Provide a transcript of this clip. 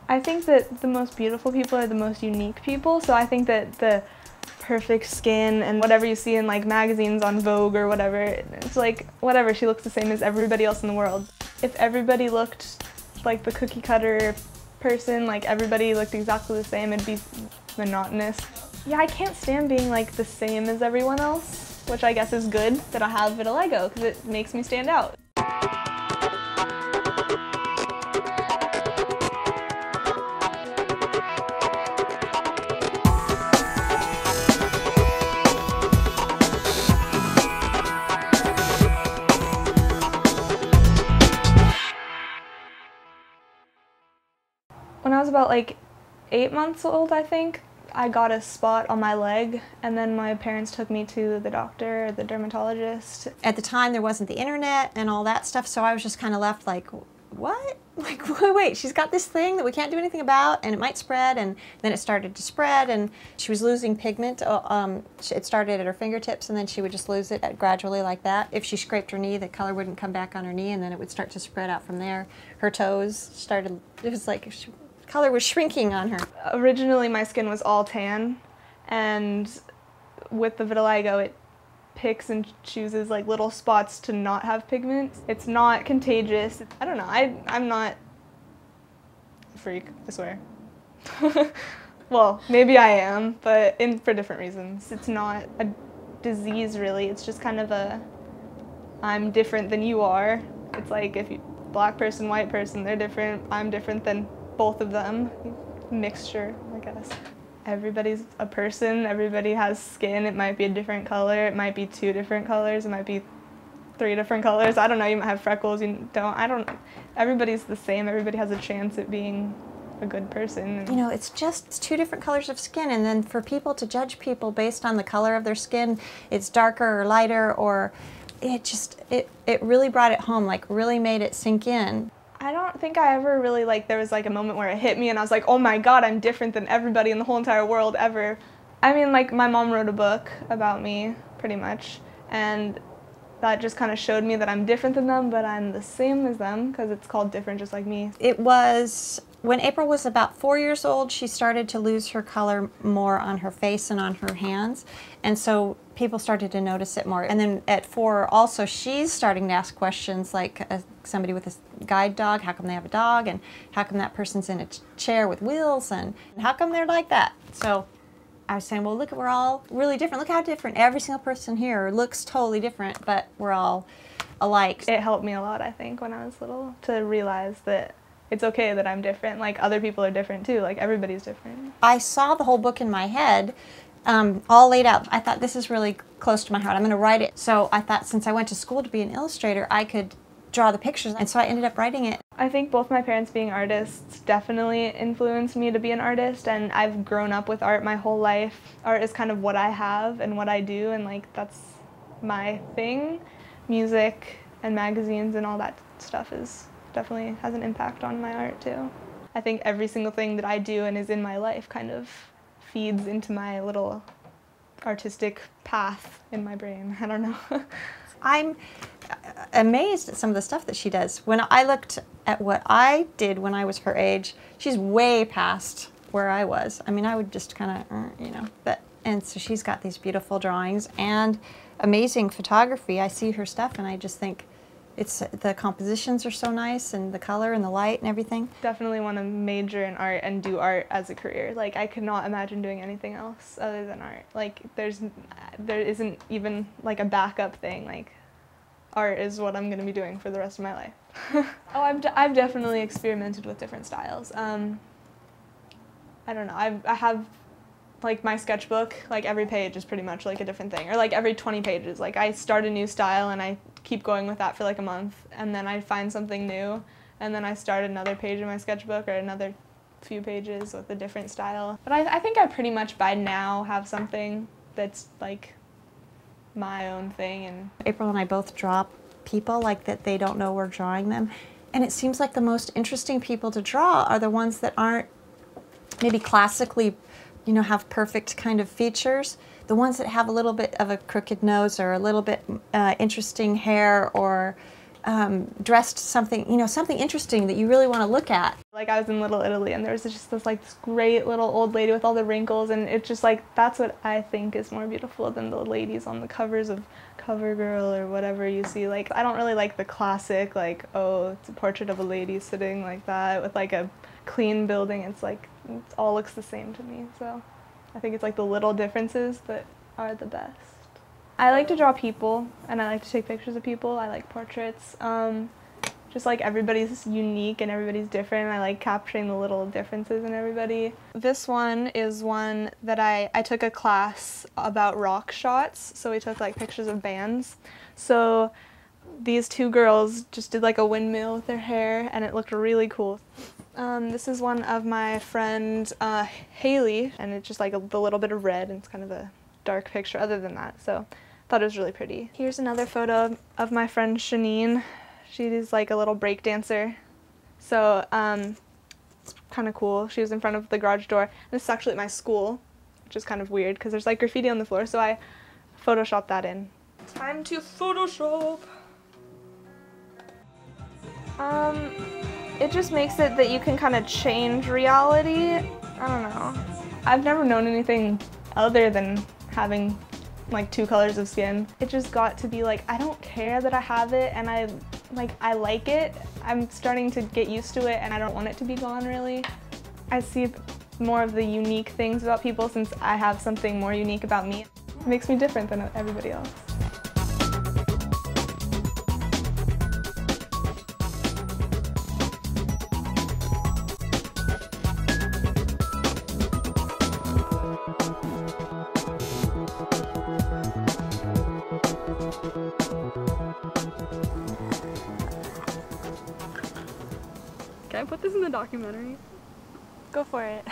I think that the most beautiful people are the most unique people, so I think that the perfect skin and whatever you see in like magazines on Vogue or whatever, it's like whatever, she looks the same as everybody else in the world. If everybody looked like the cookie cutter person, like everybody looked exactly the same, it'd be monotonous. Yeah, I can't stand being like the same as everyone else, which I guess is good that I have vitiligo because it makes me stand out. When I was about like 8 months old, I think, I got a spot on my leg, and then my parents took me to the doctor, the dermatologist. At the time, there wasn't the internet and all that stuff, so I was just kind of left like, what? Like, wait, she's got this thing that we can't do anything about, and it might spread, and then it started to spread, and she was losing pigment. It started at her fingertips, and then she would just lose it gradually like that. If she scraped her knee, the color wouldn't come back on her knee, and then it would start to spread out from there. Her toes started, it was like, color was shrinking on her. Originally my skin was all tan, and with the vitiligo it picks and chooses like little spots to not have pigment. It's not contagious. I don't know, I'm not a freak, I swear. Well, maybe I am, but for different reasons. It's not a disease really, it's just kind of a, I'm different than you are. It's like if you, black person, white person, they're different, I'm different than both of them, mixture, I guess. Everybody's a person, everybody has skin, it might be a different color, it might be 2 different colors, it might be 3 different colors, I don't know, you might have freckles, you don't, everybody's the same, everybody has a chance at being a good person. You know, it's just 2 different colors of skin, and then for people to judge people based on the color of their skin, it's darker or lighter, or it really brought it home, like really made it sink in. I don't think I ever really, like, there was like a moment where it hit me and I was like, oh my god, I'm different than everybody in the whole entire world ever. I mean, like, my mom wrote a book about me, pretty much, and that just kind of showed me that I'm different than them, but I'm the same as them, because it's called Different Just Like Me. It was, when April was about 4 years old, she started to lose her color more on her face and on her hands, and so people started to notice it more. And then at 4 also, she's starting to ask questions like somebody with a guide dog, how come they have a dog, and how come that person's in a chair with wheels, and how come they're like that? So I was saying, well, look, we're all really different. Look how different every single person here looks, totally different, but we're all alike. It helped me a lot, I think, when I was little, to realize that it's okay that I'm different. Like, other people are different too, like everybody's different. I saw the whole book in my head, all laid out. I thought, this is really close to my heart, I'm gonna write it. So I thought, since I went to school to be an illustrator, I could draw the pictures, and so I ended up writing it. I think both my parents being artists definitely influenced me to be an artist, and I've grown up with art my whole life. Art is kind of what I have and what I do, and like that's my thing. Music and magazines and all that stuff is definitely has an impact on my art too. I think every single thing that I do and is in my life kind of feeds into my little artistic path in my brain. I don't know. I'm amazed at some of the stuff that she does. When I looked at what I did when I was her age, she's way past where I was. I mean, I would just kind of, you know, and so she's got these beautiful drawings and amazing photography. I see her stuff and I just think the compositions are so nice, and the color and the light and everything. Definitely want to major in art and do art as a career. Like, I could not imagine doing anything else other than art. Like, there isn't even like a backup thing. Like, art is what I'm going to be doing for the rest of my life. Oh, I've definitely experimented with different styles. I don't know, I have like my sketchbook, like every page is pretty much like a different thing, or like every 20 pages. Like, I start a new style and I keep going with that for like a month, and then I find something new, and then I start another page in my sketchbook or another few pages with a different style. But I think I pretty much by now have something that's like my own thing. And April and I both draw people like that they don't know we're drawing them, and it seems like the most interesting people to draw are the ones that aren't maybe classically, you know, have perfect kind of features. The ones that have a little bit of a crooked nose or a little bit interesting hair, or dressed something, you know, something interesting that you really want to look at. Like I was in Little Italy and there was just this like this great little old lady with all the wrinkles, and it's just like that's what I think is more beautiful than the ladies on the covers of CoverGirl or whatever you see. Like I don't really like the classic like, oh, it's a portrait of a lady sitting like that with like a clean building. It's like it all looks the same to me. So I think it's like the little differences that are the best. I like to draw people and I like to take pictures of people. I like portraits. Just like everybody's unique and everybody's different. I like capturing the little differences in everybody. This one is one that I took a class about rock shots. So we took like pictures of bands. So these two girls just did like a windmill with their hair and it looked really cool. This is one of my friend Haley, and it's just like the little bit of red and it's kind of a dark picture other than that. So I thought it was really pretty. Here's another photo of my friend Shanine. She's like a little break dancer. So it's kind of cool. She was in front of the garage door. And this is actually at my school, which is kind of weird because there's like graffiti on the floor. So I photoshopped that in. Time to Photoshop. It just makes it that you can kind of change reality. I don't know. I've never known anything other than having like 2 colors of skin. It just got to be like, I don't care that I have it and I like it. I'm starting to get used to it and I don't want it to be gone really. I see more of the unique things about people since I have something more unique about me. It makes me different than everybody else. Can I put this in the documentary? Go for it.